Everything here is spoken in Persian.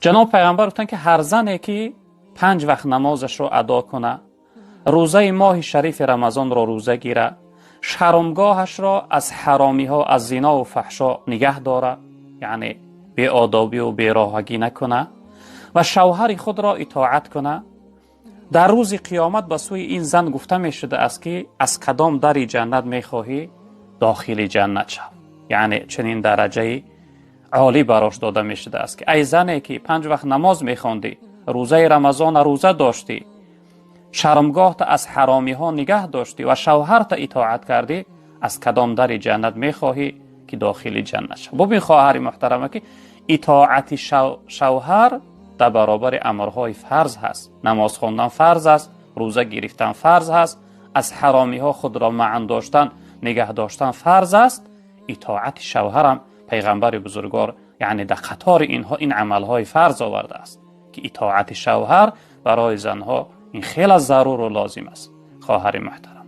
جناب پیغمبر گفتن که هر زنی که 5 وقت نمازش رو ادا کنه، روزه ماه شریف رمضان رو روزه گیره، شرمگاهش را از حرامی ها، از زنا و فحشا نگه داره، یعنی بی آدابی و بی راهگی نکنه و شوهر خود را اطاعت کنه، در روز قیامت به سوی این زن گفته می شده است که از کدام دری جنت می خواهی داخل جنت شو. یعنی چنین درجه عالی براش داده می شده است که ای زنی که 5 وقت نماز می خواندی، روزه رمضان روزه داشتی، شرمگاه تا از حرامی ها نگه داشتی و شوهر تا اطاعت کردی، از کدام در جنت می خواهی که داخل جنت شو. ببین خواهر محترمه که اطاعت شوهر در برابر امرهای فرض هست. نماز خواندن فرض است، روزه گرفتن فرض هست، از حرامی ها خود را معن داشتن، نگه داشتن فرض است. اطاعت شوهر هم پیغمبر بزرگوار یعنی در قطار اینها این عملهای فرض آورده است که اطاعت شوهر برای زنها این خیلی ضرور و لازم است. خواهر محترم،